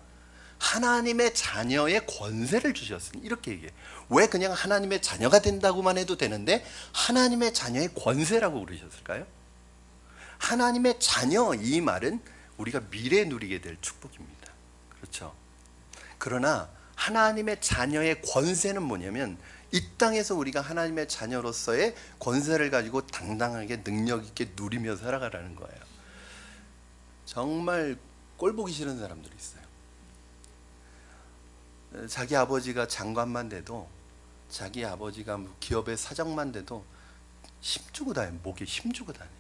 하나님의 자녀의 권세를 주셨으니 이렇게 얘기해요. 왜 그냥 하나님의 자녀가 된다고만 해도 되는데 하나님의 자녀의 권세라고 그러셨을까요? 하나님의 자녀, 이 말은 우리가 미래에 누리게 될 축복입니다. 그렇죠? 그러나 하나님의 자녀의 권세는 뭐냐면 이 땅에서 우리가 하나님의 자녀로서의 권세를 가지고 당당하게 능력 있게 누리며 살아가라는 거예요. 정말 꼴보기 싫은 사람들이 있어요. 자기 아버지가 장관만 돼도, 자기 아버지가 기업의 사장만 돼도 힘주고 다녀요. 목에 힘주고 다녀요.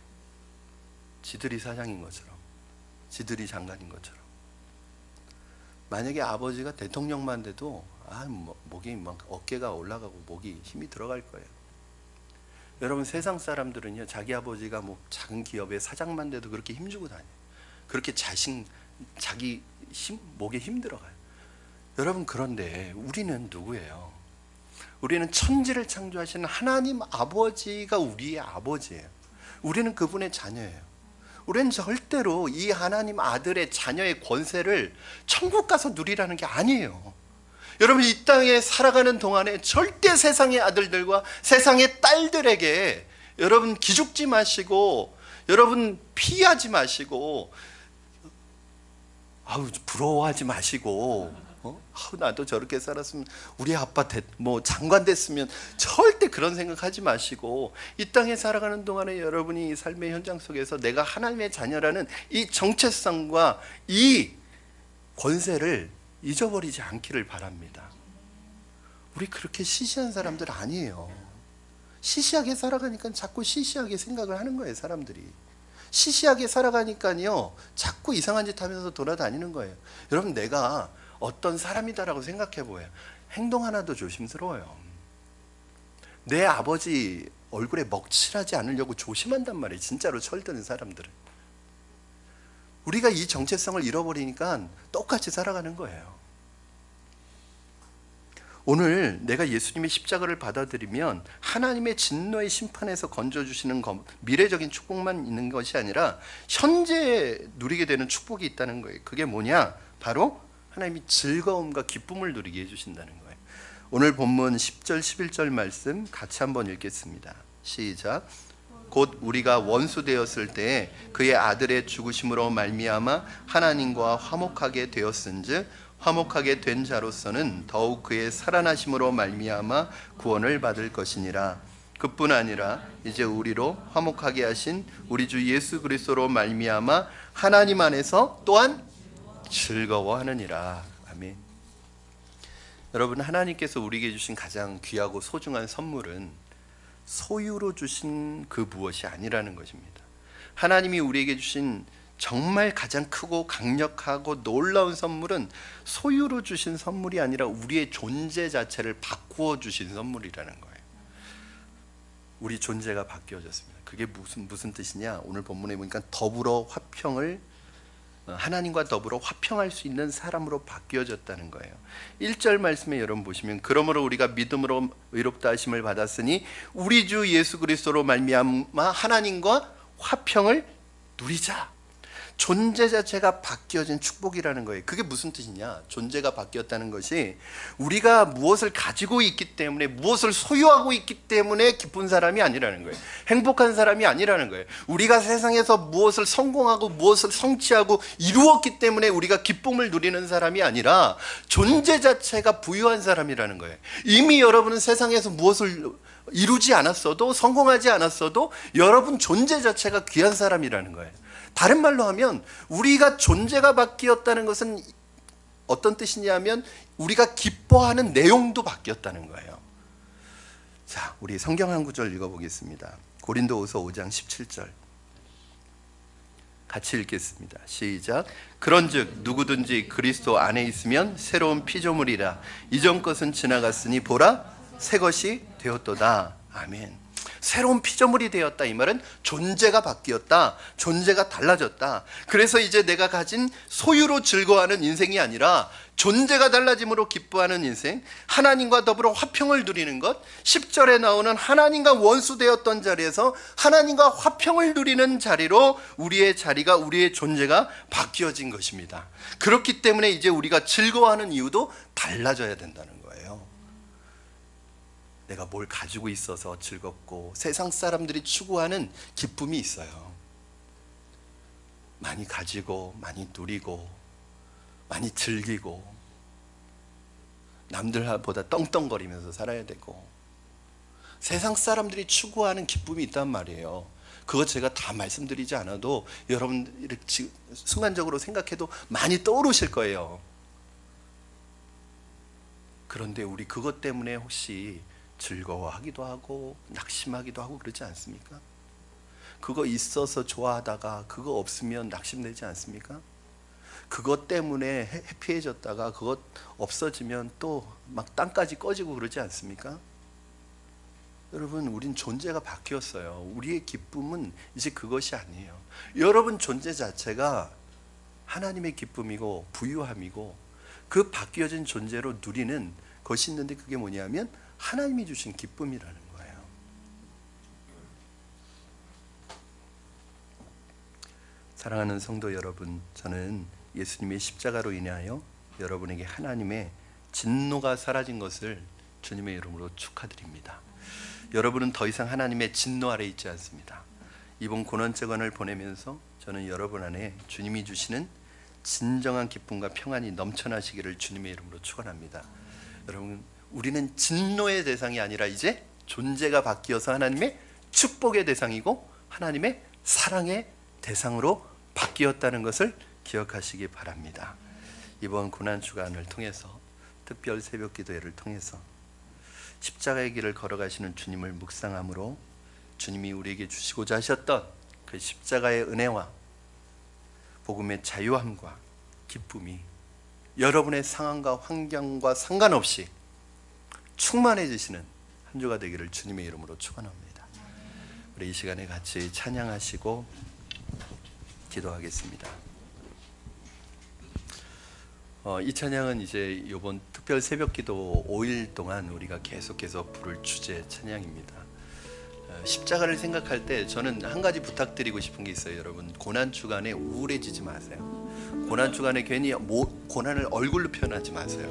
지들이 사장인 것처럼, 지들이 장관인 것처럼. 만약에 아버지가 대통령만 돼도 목이 막 어깨가 올라가고 목이 힘이 들어갈 거예요. 여러분, 세상 사람들은요, 자기 아버지가 작은 기업의 사장만 돼도 그렇게 힘주고 다녀요. 그렇게 자기 목에 힘 들어가요. 여러분, 그런데 우리는 누구예요? 우리는 천지를 창조하시는 하나님 아버지가 우리의 아버지예요. 우리는 그분의 자녀예요. 우리는 절대로 이 하나님 아들의 자녀의 권세를 천국 가서 누리라는 게 아니에요. 여러분, 이 땅에 살아가는 동안에 절대 세상의 아들들과 세상의 딸들에게 여러분 기죽지 마시고, 여러분 피하지 마시고, 부러워하지 마시고, 나도 저렇게 살았으면, 우리 아빠 장관 됐으면, 절대 그런 생각하지 마시고 이 땅에 살아가는 동안에 여러분이 삶의 현장 속에서 내가 하나님의 자녀라는 이 정체성과 이 권세를 잊어버리지 않기를 바랍니다. 우리 그렇게 시시한 사람들 아니에요. 시시하게 살아가니까 자꾸 시시하게 생각을 하는 거예요. 사람들이 시시하게 살아가니까요 자꾸 이상한 짓 하면서 돌아다니는 거예요. 여러분, 내가 어떤 사람이다라고 생각해 보여요. 행동 하나도 조심스러워요. 내 아버지 얼굴에 먹칠하지 않으려고 조심한단 말이에요. 진짜로 철드는 사람들은. 우리가 이 정체성을 잃어버리니까 똑같이 살아가는 거예요. 오늘 내가 예수님의 십자가를 받아들이면 하나님의 진노의 심판에서 건져주시는 미래적인 축복만 있는 것이 아니라 현재 누리게 되는 축복이 있다는 거예요. 그게 뭐냐? 바로 하나님이 즐거움과 기쁨을 누리게 해주신다는 거예요. 오늘 본문 10절 11절 말씀 같이 한번 읽겠습니다. 시작. 곧 우리가 원수 되었을 때 그의 아들의 죽으심으로 말미암아 하나님과 화목하게 되었은즉 화목하게 된 자로서는 더욱 그의 살아나심으로 말미암아 구원을 받을 것이니라. 그뿐 아니라 이제 우리로 화목하게 하신 우리 주 예수 그리스도로 말미암아 하나님 안에서 또한 즐거워하느니라. 아멘. 여러분, 하나님께서 우리에게 주신 가장 귀하고 소중한 선물은 소유로 주신 그 무엇이 아니라는 것입니다. 하나님이 우리에게 주신 정말 가장 크고 강력하고 놀라운 선물은 소유로 주신 선물이 아니라 우리의 존재 자체를 바꾸어 주신 선물이라는 거예요. 우리 존재가 바뀌어졌습니다. 그게 무슨 뜻이냐? 오늘 본문에 보니까 더불어 화평을, 하나님과 더불어 화평할 수 있는 사람으로 바뀌어졌다는 거예요. 1절 말씀에 여러분 보시면 그러므로 우리가 믿음으로 의롭다 하심을 받았으니 우리 주 예수 그리스도로 말미암아 하나님과 화평을 누리자. 존재 자체가 바뀌어진 축복이라는 거예요. 그게 무슨 뜻이냐? 존재가 바뀌었다는 것이 우리가 무엇을 가지고 있기 때문에, 무엇을 소유하고 있기 때문에 기쁜 사람이 아니라는 거예요. 행복한 사람이 아니라는 거예요. 우리가 세상에서 무엇을 성공하고 무엇을 성취하고 이루었기 때문에 우리가 기쁨을 누리는 사람이 아니라 존재 자체가 부유한 사람이라는 거예요. 이미 여러분은 세상에서 무엇을 이루지 않았어도, 성공하지 않았어도 여러분 존재 자체가 귀한 사람이라는 거예요. 다른 말로 하면 우리가 존재가 바뀌었다는 것은 어떤 뜻이냐면 우리가 기뻐하는 내용도 바뀌었다는 거예요. 자, 우리 성경 한 구절 읽어보겠습니다. 고린도후서 5장 17절 같이 읽겠습니다. 시작. 그런즉 누구든지 그리스도 안에 있으면 새로운 피조물이라. 이전 것은 지나갔으니 보라 새 것이 되었도다. 아멘. 새로운 피조물이 되었다. 이 말은 존재가 바뀌었다. 존재가 달라졌다. 그래서 이제 내가 가진 소유로 즐거워하는 인생이 아니라 존재가 달라짐으로 기뻐하는 인생, 하나님과 더불어 화평을 누리는 것, 10절에 나오는 하나님과 원수 되었던 자리에서 하나님과 화평을 누리는 자리로 우리의 자리가, 우리의 존재가 바뀌어진 것입니다. 그렇기 때문에 이제 우리가 즐거워하는 이유도 달라져야 된다는 거예요. 내가 뭘 가지고 있어서 즐겁고 세상 사람들이 추구하는 기쁨이 있어요. 많이 가지고 많이 누리고 많이 즐기고 남들보다 떵떵거리면서 살아야 되고 세상 사람들이 추구하는 기쁨이 있단 말이에요. 그거 제가 다 말씀드리지 않아도 여러분 이렇게 순간적으로 생각해도 많이 떠오르실 거예요. 그런데 우리 그것 때문에 혹시 즐거워하기도 하고 낙심하기도 하고 그러지 않습니까? 그거 있어서 좋아하다가 그거 없으면 낙심되지 않습니까? 그것 때문에 해피해졌다가 그것 없어지면 또 막 땅까지 꺼지고 그러지 않습니까? 여러분, 우린 존재가 바뀌었어요. 우리의 기쁨은 이제 그것이 아니에요. 여러분 존재 자체가 하나님의 기쁨이고 부유함이고 그 바뀌어진 존재로 누리는 것이 있는데 그게 뭐냐면 하나님이 주신 기쁨이라는 거예요. 사랑하는 성도 여러분, 저는 예수님의 십자가로 인하여 여러분에게 하나님의 진노가 사라진 것을 주님의 이름으로 축하드립니다. 여러분은 더 이상 하나님의 진노 아래 있지 않습니다. 이번 고난주간을 보내면서 저는 여러분 안에 주님이 주시는 진정한 기쁨과 평안이 넘쳐나시기를 주님의 이름으로 축원합니다. 여러분, 우리는 진노의 대상이 아니라 이제 존재가 바뀌어서 하나님의 축복의 대상이고 하나님의 사랑의 대상으로 바뀌었다는 것을 기억하시기 바랍니다. 이번 고난주간을 통해서 특별 새벽 기도회를 통해서 십자가의 길을 걸어가시는 주님을 묵상함으로 주님이 우리에게 주시고자 하셨던 그 십자가의 은혜와 복음의 자유함과 기쁨이 여러분의 상황과 환경과 상관없이 충만해지시는 한 주가 되기를 주님의 이름으로 축원합니다. 우리 이 시간에 같이 찬양하시고 기도하겠습니다. 이 찬양은 이제 이번 특별 새벽기도 5일 동안 우리가 계속해서 부를 주제 찬양입니다. 십자가를 생각할 때 저는 한 가지 부탁드리고 싶은 게 있어요. 여러분, 고난 주간에 우울해지지 마세요. 고난 주간에 괜히 고난을 얼굴로 표현하지 마세요.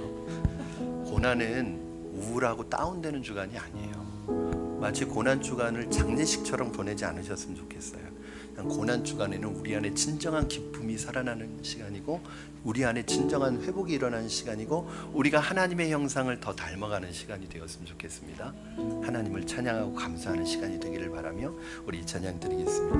고난은 우울하고 다운되는 주간이 아니에요. 마치 고난 주간을 장례식처럼 보내지 않으셨으면 좋겠어요. 고난 주간에는 우리 안에 진정한 기쁨이 살아나는 시간이고, 우리 안에 진정한 회복이 일어나는 시간이고, 우리가 하나님의 형상을 더 닮아가는 시간이 되었으면 좋겠습니다. 하나님을 찬양하고 감사하는 시간이 되기를 바라며 우리 이 찬양 드리겠습니다.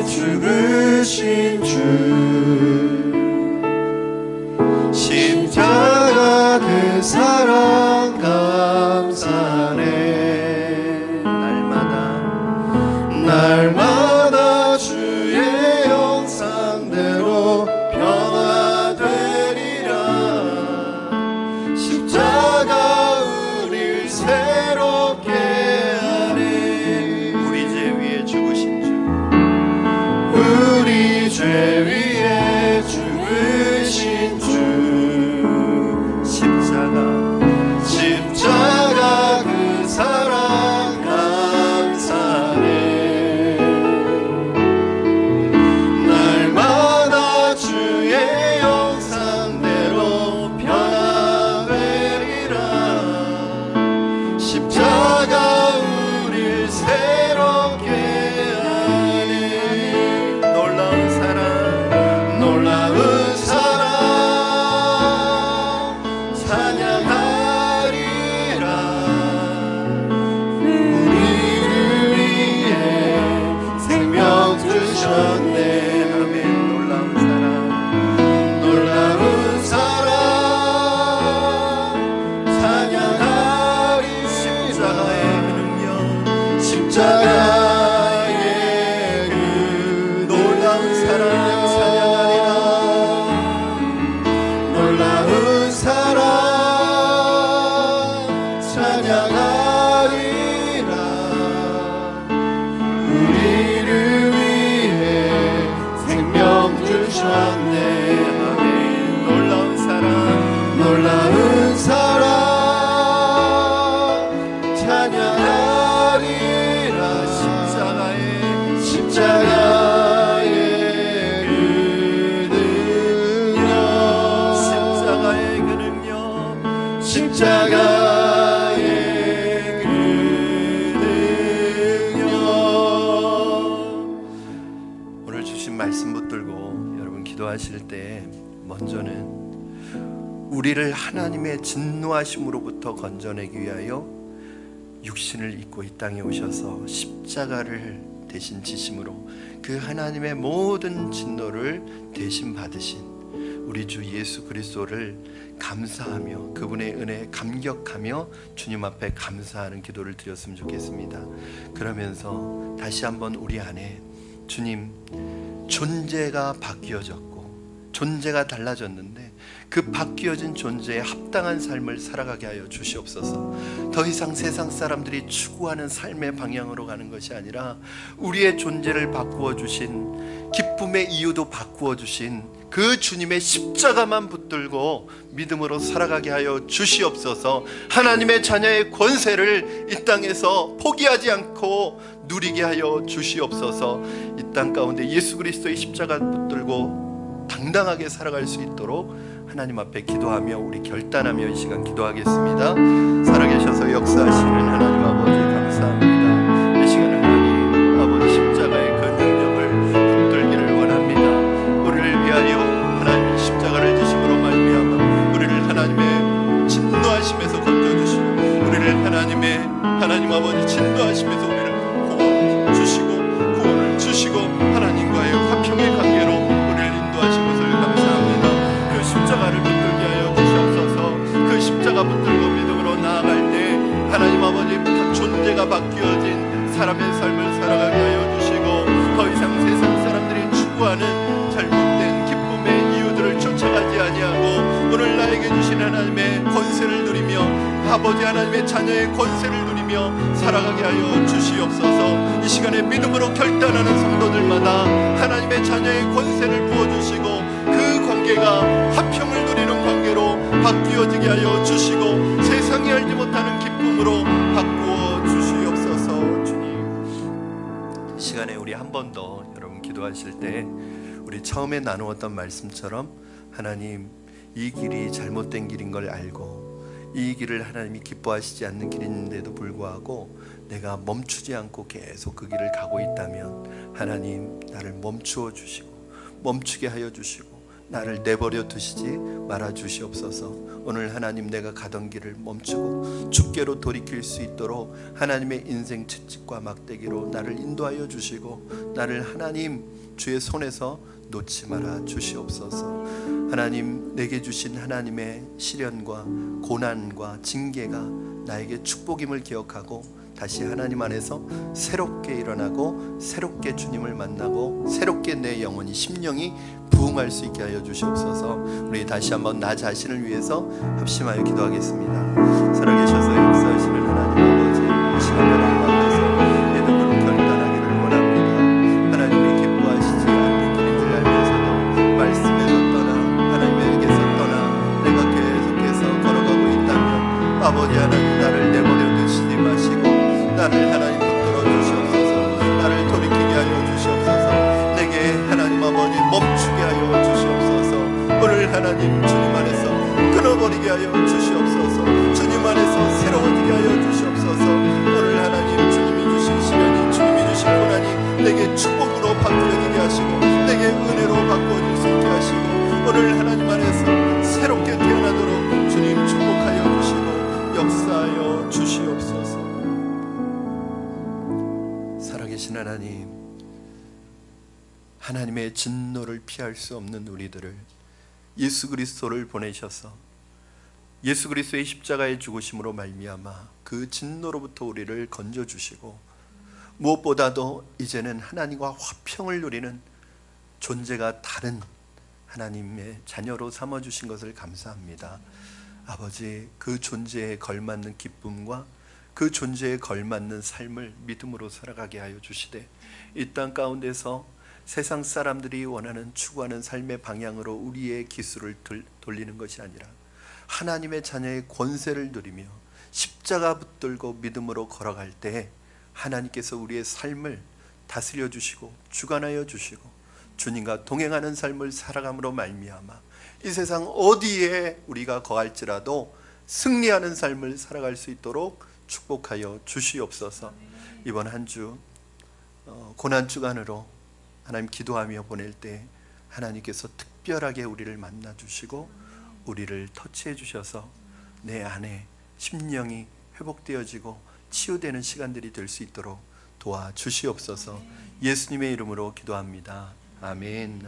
죽으신 주 십자가 그 사랑 감사네. 날마다 주의 형상대로 변화되리라. 십자가 우릴 새롭게 하네. 우리 죄 위에 죽으신 주, 우리 죄 위에 죽으신 주 십자가 그 사랑 감사네. 날마다 주의 형상대로 변화되리라. 십자가 우릴 새롭게 하네. 놀라운 사랑 찬양하리라. 우리를 위해 생명 주셨네. 아멘. 놀라운 사랑 찬양하리라. 십자가의 그 능력, 십자가의 그 놀라운 사랑 찬양하리라. 놀라운 사랑 찬양하리라. 우리를 위해 생명 주셨네. 아멘. 놀라운 사랑 찬양하리라. 십자가의 그 능력, 십자가의 그 능력, 십자가의 그 능력. 오늘 주신 말씀 붙들고 여러분 기도하실 때 먼저는 우리를 하나님의 진노하심으로부터 건져내기 위하여 육신을 입고 이 땅에 오셔서 십자가를 대신 지심으로 그 하나님의 모든 진노를 대신 받으신 우리 주 예수 그리스도를 감사하며 그분의 은혜에 감격하며 주님 앞에 감사하는 기도를 드렸으면 좋겠습니다. 그러면서 다시 한번 우리 안에 주님, 존재가 바뀌어졌고 존재가 달라졌는데 그 바뀌어진 존재에 합당한 삶을 살아가게 하여 주시옵소서. 더 이상 세상 사람들이 추구하는 삶의 방향으로 가는 것이 아니라 우리의 존재를 바꾸어 주신, 기쁨의 이유도 바꾸어 주신 그 주님의 십자가만 붙들고 믿음으로 살아가게 하여 주시옵소서. 하나님의 자녀의 권세를 이 땅에서 포기하지 않고 누리게 하여 주시옵소서. 이 땅 가운데 예수 그리스도의 십자가 붙들고 당당하게 살아갈 수 있도록 하나님 앞에 기도하며 우리 결단하며 이 시간 기도하겠습니다. 살아계셔서 역사하시는 하나님 아버지 감사합니다. 이 시간 하나님 아버지 십자가의 그 능력을 붙들기를 원합니다. 우리를 위하여 하나님의 십자가를 지심으로 말미암아 우리를 하나님의 진노하심에서 건져주시고 우리를 하나님 아버지 진노하심에서 우리를 구원을 주시고 하나님과의 화평의 관계로 우리를 인도하신 것을 감사합니다. 그 십자가를 붙들게 하여 주시옵소서. 그 십자가 붙들고 믿음으로 나아갈 때 하나님 아버지 각 존재가 바뀌어진 사람의 삶을 살아가게 하여 주시고 더 이상 세상 사람들이 추구하는 잘못된 기쁨의 이유들을 쫓아가지 아니하고 오늘 나에게 주신 하나님의 권세를 누리며 아버지 하나님의 자녀의 권세를 누리며 누리며 살아가게 하여 주시옵소서. 이 시간에 믿음으로 결단하는 성도들마다 하나님의 자녀의 권세를 부어주시고 그 관계가 화평을 누리는 관계로 바뀌어지게 하여 주시고 세상이 알지 못하는 기쁨으로 바꾸어 주시옵소서. 주님, 이 시간에 우리 한 번 더 여러분 기도하실 때 우리 처음에 나누었던 말씀처럼 하나님, 이 길이 잘못된 길인 걸 알고 이 길을 하나님이 기뻐하시지 않는 길인데도 불구하고 내가 멈추지 않고 계속 그 길을 가고 있다면 하나님, 나를 멈추어 주시고 멈추게 하여 주시고 나를 내버려 두시지 말아 주시옵소서. 오늘 하나님, 내가 가던 길을 멈추고 주께로 돌이킬 수 있도록 하나님의 인생 채찍과 막대기로 나를 인도하여 주시고 나를 하나님 주의 손에서 놓지 말아 주시옵소서. 하나님, 내게 주신 하나님의 시련과 고난과 징계가 나에게 축복임을 기억하고 다시 하나님 안에서 새롭게 일어나고 새롭게 주님을 만나고 새롭게 내 영혼이 심령이 부흥할 수 있게 하여 주시옵소서. 우리 다시 한번 나 자신을 위해서 합심하여 기도하겠습니다. 살아계셔서 역사하시는 하나님 아버지, 이 시간 여러분 가운데서 믿음으로 결단하기를 원합니다. 하나님이 기뻐하시지 않는 길인 줄 알면서도 말씀에서 떠나 하나님에게서 떠나 내가 계속해서 걸어가고 있다면 아버지 하나님, 나를 내버려 두시지 마시고 나를 하나님 붙들어 주시옵소서. 나를 돌이키게 하여 주시옵소서. 내게 하나님 아버지 멈추게 하여 주시옵소서. 오늘 하나님 주님 안에서 끊어버리게 하여 주시옵소서. 주님 안에서 새로워지게 하여 주시옵소서. 오늘 하나님 주님이 주신 시련이 주님이 주신 고난이 내게 축복으로 바꾸어지게 하시고 내게 은혜로 바꾸어질 수 있게 하시고 오늘 하나님 안에서 새롭게 태어나도록 주님 축복하여 주시고 역사하여 주시옵소서. 살아계신 하나님, 하나님의 진노를 피할 수 없는 우리들을 예수 그리스도를 보내셔서 예수 그리스도의 십자가의 죽으심으로 말미암아 그 진노로부터 우리를 건져주시고 무엇보다도 이제는 하나님과 화평을 누리는 존재가 다른 하나님의 자녀로 삼아주신 것을 감사합니다. 아버지, 그 존재에 걸맞는 기쁨과 그 존재에 걸맞는 삶을 믿음으로 살아가게 하여 주시되 이 땅 가운데서 세상 사람들이 원하는 추구하는 삶의 방향으로 우리의 기술을 돌리는 것이 아니라 하나님의 자녀의 권세를 누리며 십자가 붙들고 믿음으로 걸어갈 때 하나님께서 우리의 삶을 다스려 주시고 주관하여 주시고 주님과 동행하는 삶을 살아감으로 말미암아 이 세상 어디에 우리가 거할지라도 승리하는 삶을 살아갈 수 있도록 축복하여 주시옵소서. 이번 한 주 고난 주간으로 하나님 기도하며 보낼 때 하나님께서 특별하게 우리를 만나 주시고 우리를 터치해 주셔서 내 안에 심령이 회복되어지고 치유되는 시간들이 될 수 있도록 도와주시옵소서. 예수님의 이름으로 기도합니다. 아멘.